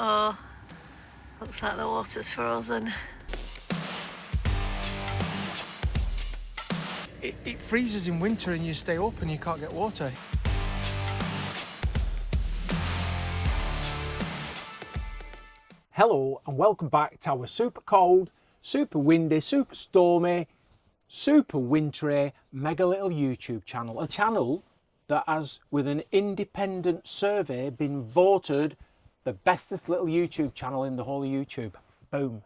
Oh, looks like the water's frozen. It freezes in winter and you stay up and you can't get water. Hello and welcome back to our super cold, super windy, super stormy, super wintry, mega little YouTube channel. A channel that has, with an independent survey, been voted the bestest little YouTube channel in the whole of YouTube. Boom.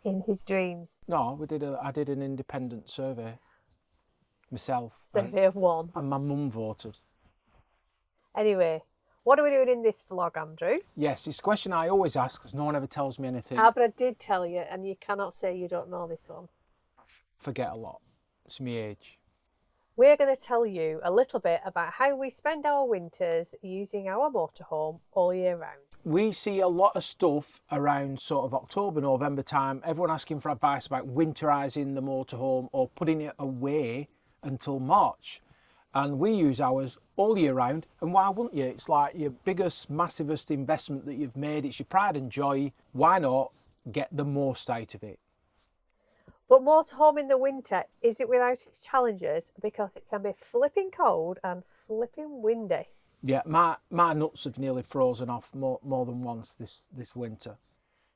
In his dreams. No, I did an independent survey myself. Survey of one. And my mum voted. Anyway, what are we doing in this vlog, Andrew? Yes, it's a question I always ask because no one ever tells me anything. But I did tell you, and you cannot say you don't know this one. Forget a lot. It's my age. We're going to tell you a little bit about how we spend our winters using our motorhome all year round. We see a lot of stuff around sort of October, November time, everyone asking for advice about winterising the motorhome or putting it away until March. And we use ours all year round, and why wouldn't you? It's like your biggest, massivest investment that you've made. It's your pride and joy. Why not get the most out of it? But motorhome in the winter, is it without its challenges? Because it can be flipping cold and flipping windy. Yeah, my nuts have nearly frozen off more than once this winter.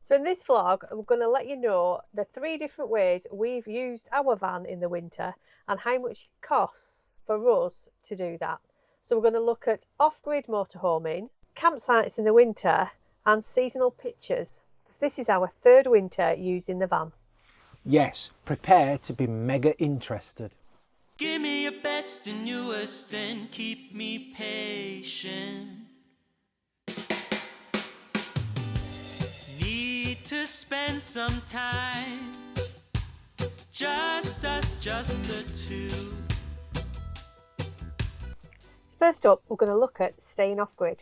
So in this vlog, we're going to let you know the 3 different ways we've used our van in the winter and how much it costs for us to do that. So we're going to look at off-grid motorhoming, campsites in the winter and seasonal pictures. This is our 3rd winter using the van. Yes, prepare to be mega interested. Give me your best and your worst and keep me patient. Need to spend some time, just us, just the two. First up, we're going to look at staying off-grid.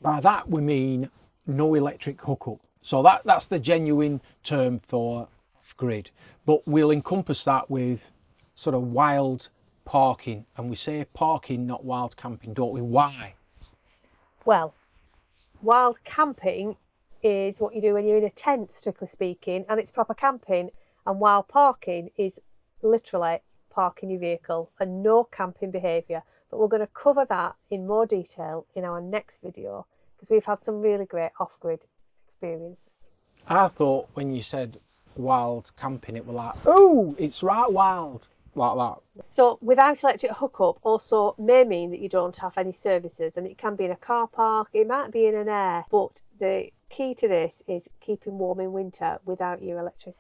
By that we mean no electric hookup. So that's the genuine term for off-grid. But we'll encompass that with sort of wild parking. And we say parking, not wild camping, don't we? Why? Well, wild camping is what you do when you're in a tent, strictly speaking, and it's proper camping. And wild parking is literally parking your vehicle and no camping behaviour. But we're going to cover that in more detail in our next video because we've had some really great off-grid experiences. I thought when you said wild camping, it was like, oh, it's right wild, like that. So without electric hookup also may mean that you don't have any services, and it can be in a car park, it might be in an air, but the key to this is keeping warm in winter without your electricity.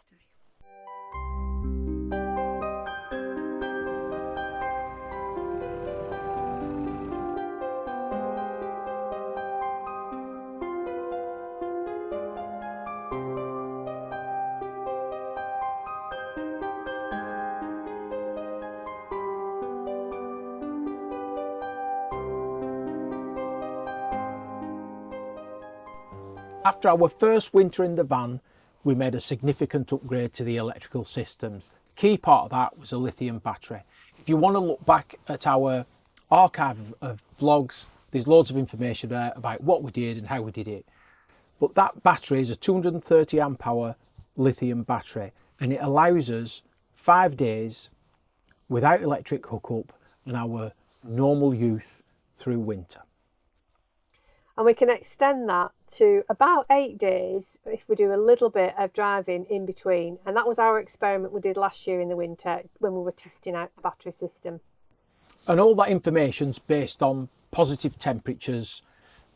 After our first winter in the van, we made a significant upgrade to the electrical systems. The key part of that was a lithium battery. If you want to look back at our archive of vlogs, there's loads of information there about what we did and how we did it. But that battery is a 230 amp hour lithium battery, and it allows us 5 days without electric hookup and our normal use through winter. And we can extend that to about 8 days if we do a little bit of driving in between. And that was our experiment we did last year in the winter when we were testing out the battery system. And all that information's based on positive temperatures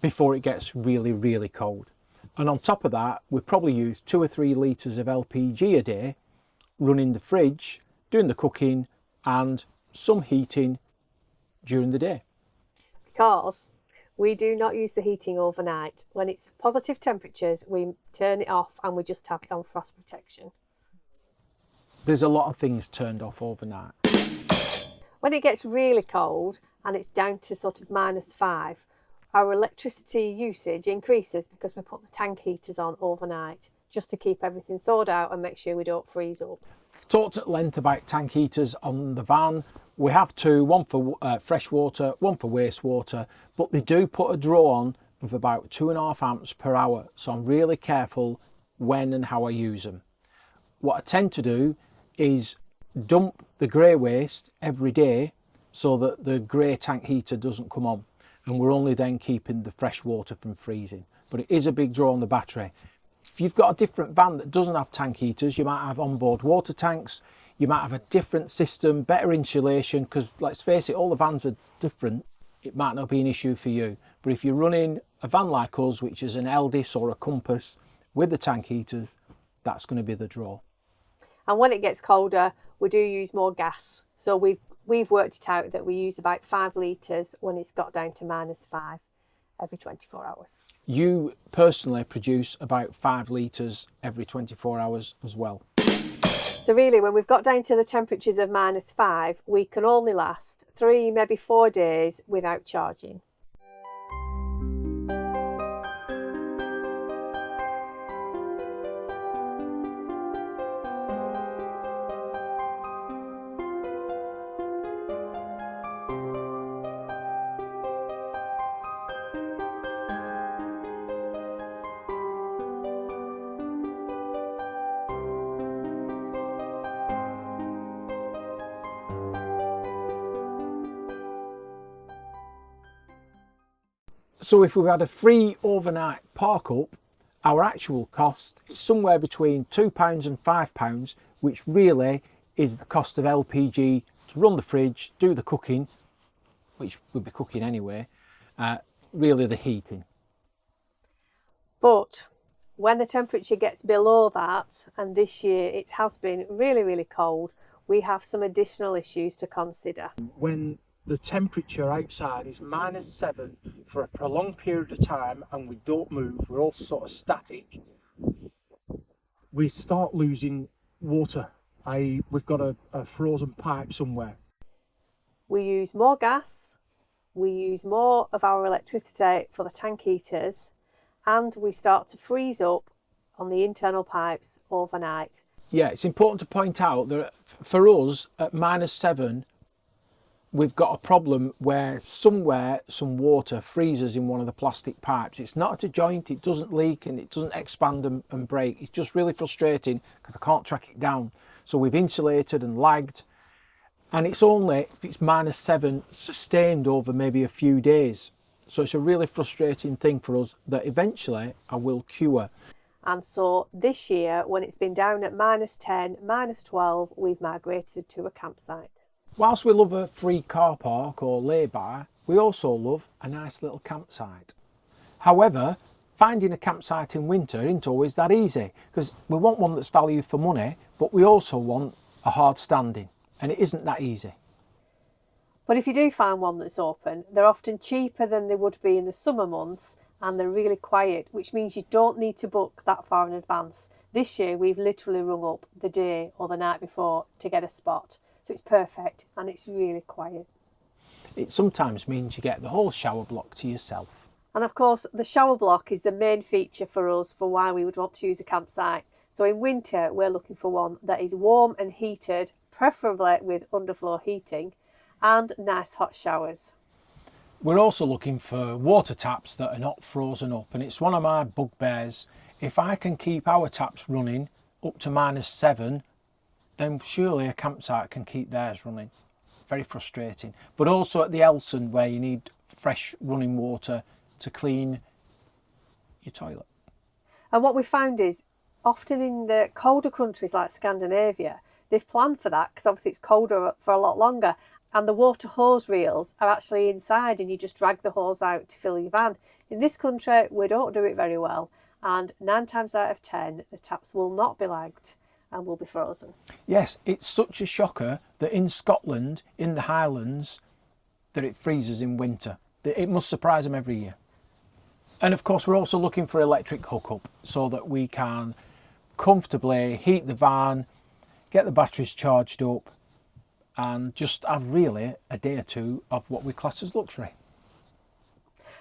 before it gets really, really cold. And on top of that, we probably use 2 or 3 litres of LPG a day, running the fridge, doing the cooking and some heating during the day. Because we do not use the heating overnight. When it's positive temperatures, we turn it off and we just have it on frost protection. There's a lot of things turned off overnight. When it gets really cold and it's down to sort of -5, our electricity usage increases because we put the tank heaters on overnight just to keep everything thawed out and make sure we don't freeze up. Talked at length about tank heaters on the van. We have 2, one for fresh water, one for wastewater, but they do put a draw on of about 2.5 amps per hour, so I'm really careful when and how I use them. What I tend to do is dump the grey waste every day so that the grey tank heater doesn't come on, and we're only then keeping the fresh water from freezing. But it is a big draw on the battery. If you've got a different van that doesn't have tank heaters, you might have onboard water tanks, you might have a different system, better insulation, because let's face it, all the vans are different. It might not be an issue for you, but if you're running a van like us, which is an Eldis or a Compass with the tank heaters, that's going to be the draw. And when it gets colder, we do use more gas. So we've worked it out that we use about 5 litres when it's got down to -5 every 24 hours. You personally produce about 5 litres every 24 hours as well. So really, when we've got down to the temperatures of -5, we can only last 3, maybe 4 days without charging. So if we've had a free overnight park up, our actual cost is somewhere between £2 and £5, which really is the cost of LPG to run the fridge, do the cooking, which would be cooking anyway, really the heating. But when the temperature gets below that, and this year it has been really, really cold, we have some additional issues to consider. When the temperature outside is -7 for a prolonged period of time and we don't move, we're all sort of static, we start losing water, i.e. we've got a frozen pipe somewhere. We use more gas, we use more of our electricity for the tank heaters, and we start to freeze up on the internal pipes overnight. Yeah, it's important to point out that for us at -7, we've got a problem where somewhere some water freezes in one of the plastic pipes. It's not at a joint, it doesn't leak and it doesn't expand and break. It's just really frustrating because I can't track it down. So we've insulated and lagged, and it's only if it's -7 sustained over maybe a few days. So it's a really frustrating thing for us that eventually I will cure. And so this year, when it's been down at -10, -12, we've migrated to a campsite. Whilst we love a free car park or lay-by, we also love a nice little campsite. However, finding a campsite in winter isn't always that easy, because we want one that's value for money, but we also want a hard standing, and it isn't that easy. But if you do find one that's open, they're often cheaper than they would be in the summer months, and they're really quiet, which means you don't need to book that far in advance. This year we've literally rung up the day or the night before to get a spot. So it's perfect and it's really quiet. It sometimes means you get the whole shower block to yourself. And of course the shower block is the main feature for us for why we would want to use a campsite. So in winter we're looking for one that is warm and heated, preferably with underfloor heating, and nice hot showers. We're also looking for water taps that are not frozen up, and it's one of my bugbears. If I can keep our taps running up to -7, then surely a campsite can keep theirs running. Very frustrating. But also at the Elson, where you need fresh running water to clean your toilet. And what we found is often in the colder countries like Scandinavia, they've planned for that because obviously it's colder for a lot longer, and the water hose reels are actually inside and you just drag the hose out to fill your van. In this country we don't do it very well, and 9 times out of 10 the taps will not be lagged and will be frozen. Yes, it's such a shocker that in Scotland, in the Highlands, that it freezes in winter. It must surprise them every year. And of course we're also looking for electric hookup so that we can comfortably heat the van, get the batteries charged up, and just have really a day or two of what we class as luxury.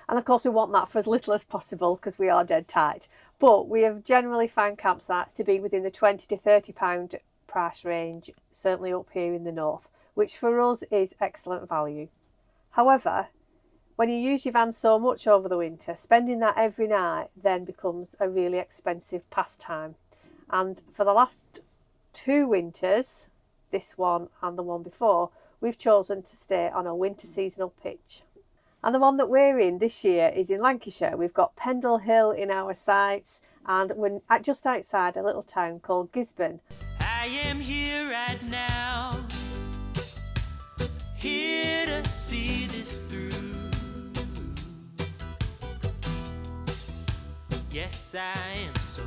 And of course we want that for as little as possible because we are dead tight. But we have generally found campsites to be within the £20 to £30 price range, certainly up here in the north, which for us is excellent value. However, when you use your van so much over the winter, spending that every night then becomes a really expensive pastime. And for the last 2 winters, this one and the one before, we've chosen to stay on a winter seasonal pitch. And the one that we're in this year is in Lancashire. We've got Pendle Hill in our sights, and we're just outside a little town called Gisborne. I am here right now, here to see this through. Yes, I am so.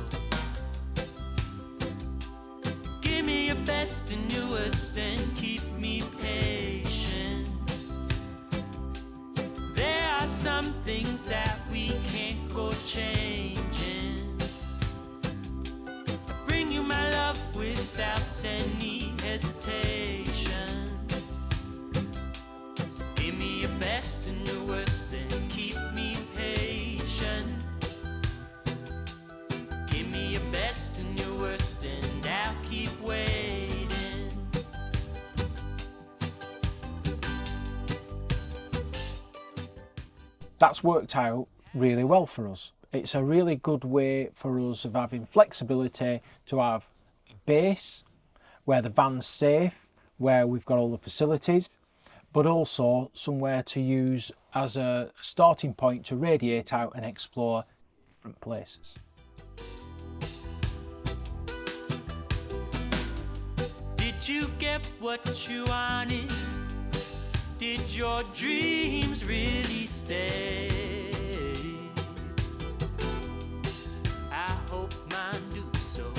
Give me your best and newest and keep me patient. There are some things that we can't go changing. I bring you my love without any hesitation. So give me your best and newest and keep me patient. Give me your best and your worst and I'll keep waiting. That's worked out really well for us. It's a really good way for us of having flexibility to have a base where the van's safe, where we've got all the facilities, but also somewhere to use as a starting point to radiate out and explore different places. Did you get what you wanted? Did your dreams really stay? I hope mine do so.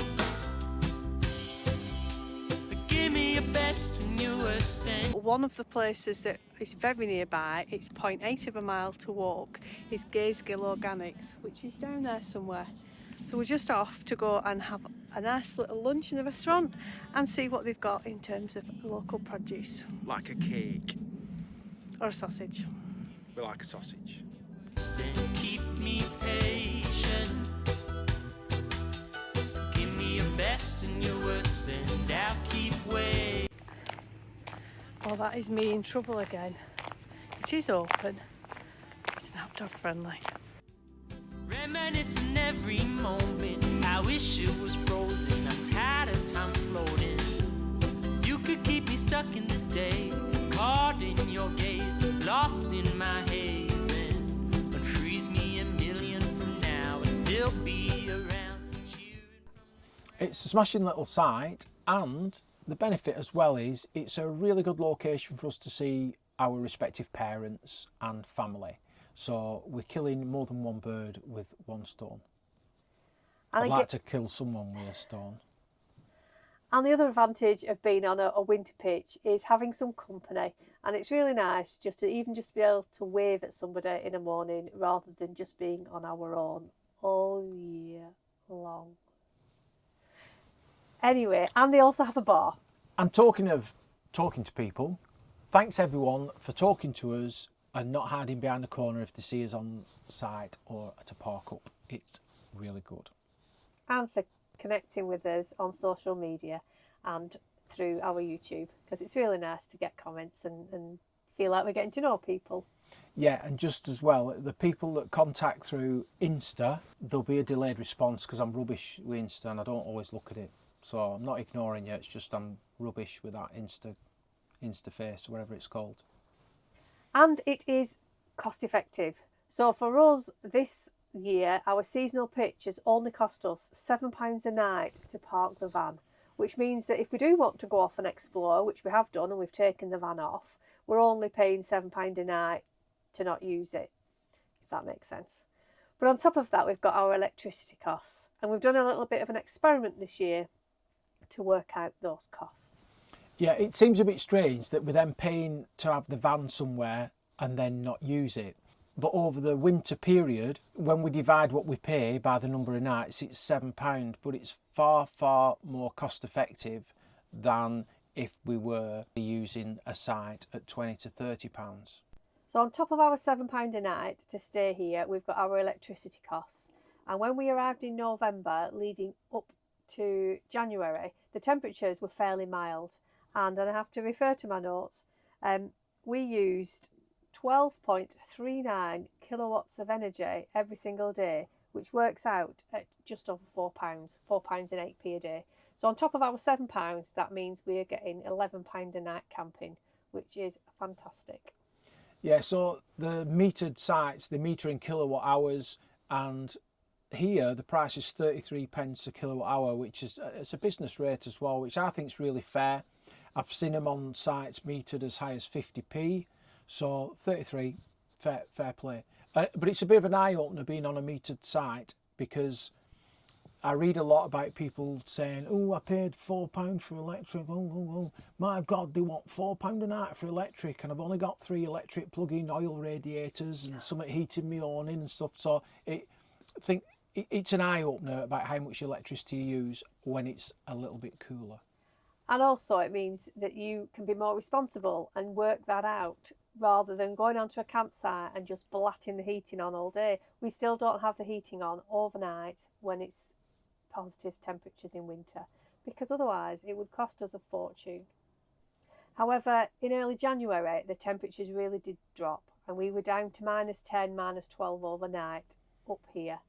But give me your best and your worst and One of the places that is very nearby, it's 0.8 of a mile to walk, is Gazegill Organics, which is down there somewhere. So we're just off to go and have a nice little lunch in the restaurant and see what they've got in terms of local produce. Like a cake. Or a sausage. We like a sausage. and keep me patient. Give me your best and your worst and I'll keep waiting. Oh, that is me in trouble again. It is open. It's not dog friendly. Reminiscing every moment. I wish it was frozen. I'm tired of time floating. You could keep me stuck in this day, caught in your gaze, lost in my haze, and unfreeze me a million from now and still be around you. It's a smashing little site, and the benefit as well is it's a really good location for us to see our respective parents and family. So we're killing more than one bird with one stone. And I'd like to kill someone with a stone. And the other advantage of being on a winter pitch is having some company, and it's really nice just to be able to wave at somebody in the morning rather than just being on our own all year long. Anyway, and they also have a bar. And talking to people, thanks everyone for talking to us and not hiding behind the corner if they see us on site or at a park up. It's really good. And for connecting with us on social media and through our YouTube, because it's really nice to get comments and feel like we're getting to know people. Yeah, and just as well, the people that contact through Insta, there'll be a delayed response because I'm rubbish with Insta and I don't always look at it. So I'm not ignoring you, it's just I'm rubbish with that Insta face, whatever it's called. And it is cost effective. So for us this year, our seasonal pitch has only cost us £7 a night to park the van, which means that if we do want to go off and explore, which we have done and we've taken the van off, we're only paying £7 a night to not use it, if that makes sense. But on top of that, we've got our electricity costs, and we've done a little bit of an experiment this year to work out those costs. Yeah, it seems a bit strange that we're then paying to have the van somewhere and then not use it. But over the winter period, when we divide what we pay by the number of nights, it's £7, but it's far, far more cost effective than if we were using a site at £20 to £30. So on top of our £7 a night to stay here, we've got our electricity costs. And when we arrived in November, leading up to January, the temperatures were fairly mild. And I have to refer to my notes, we used 12.39 kilowatts of energy every single day, which works out at just over £4, £4.08 a day. So on top of our £7, that means we are getting £11 a night camping, which is fantastic. Yeah, so the metered sites, they meter in kilowatt hours, and here the price is 33 pence a kilowatt hour, which is it's a business rate as well, which I think is really fair. I've seen them on sites metered as high as 50p, so 33, fair play. But it's a bit of an eye-opener being on a metered site, because I read a lot about people saying, oh, I paid £4 for electric, oh, my God, they want £4 a night for electric, and I've only got 3 electric plug-in oil radiators and some heating my own in and stuff. So I think it's an eye-opener about how much electricity you use when it's a little bit cooler. And also it means that you can be more responsible and work that out, rather than going onto a campsite and just blatting the heating on all day. We still don't have the heating on overnight when it's positive temperatures in winter, because otherwise it would cost us a fortune. However, in early January the temperatures really did drop, and we were down to -10, -12 overnight up here.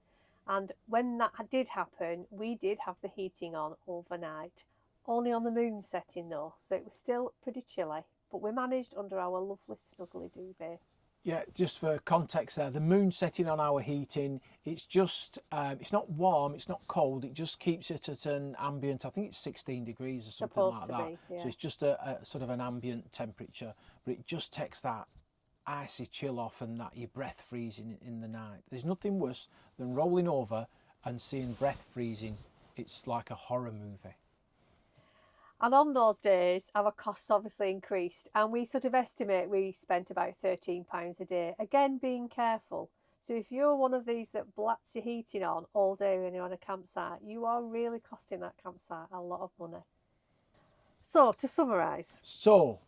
And when that did happen, we did have the heating on overnight, only on the moon setting though, so it was still pretty chilly, but we managed under our lovely snuggly duvet. Yeah, just for context there, the moon setting on our heating, it's just, it's not warm, it's not cold, it just keeps it at an ambient, I think it's 16 degrees or something like that. Yeah. So it's just a sort of an ambient temperature, but it just takes that icy chill off and that your breath freezing in the night. There's nothing worse than rolling over and seeing breath freezing. It's like a horror movie. And on those days, our costs obviously increased, and we sort of estimate we spent about £13 a day. Again, being careful. So if you're one of these that blats your heating on all day when you're on a campsite, you are really costing that campsite a lot of money. So to summarise, So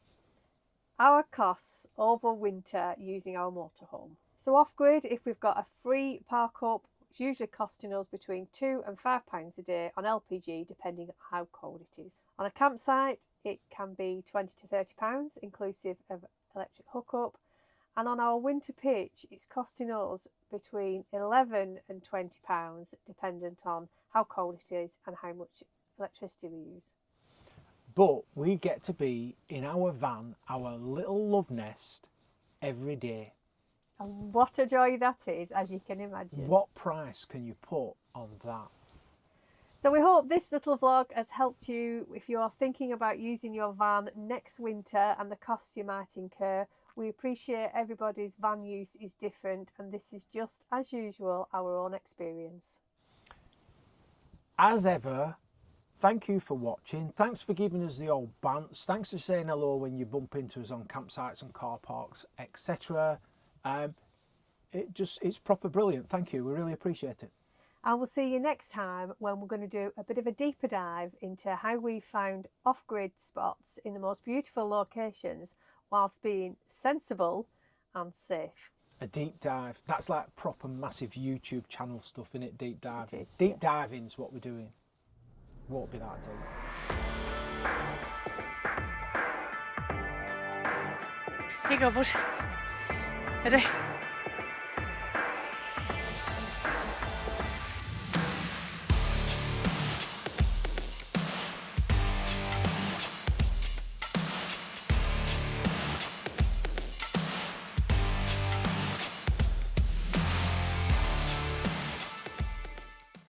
our costs over winter using our motorhome. So off-grid, if we've got a free park up, it's usually costing us between £2 and £5 a day on LPG, depending on how cold it is. On a campsite, it can be £20 to £30, inclusive of electric hookup. And on our winter pitch, it's costing us between £11 and £20, dependent on how cold it is and how much electricity we use. but we get to be in our van, our little love nest, every day. And what a joy that is, as you can imagine. What price can you put on that? So we hope this little vlog has helped you if you are thinking about using your van next winter and the costs you might incur. We appreciate everybody's van use is different, and this is just, as usual, our own experience. As ever, thank you for watching. Thanks for giving us the old bants. Thanks for saying hello when you bump into us on campsites and car parks, etc. It's proper brilliant. Thank you. We really appreciate it. And we'll see you next time when we're going to do a bit of a deeper dive into how we found off-grid spots in the most beautiful locations whilst being sensible and safe. A deep dive. That's like proper massive YouTube channel stuff, isn't it? Deep dive. It is, Deep diving's what we're doing. Won't be that deep. Here you go, bud. Ready?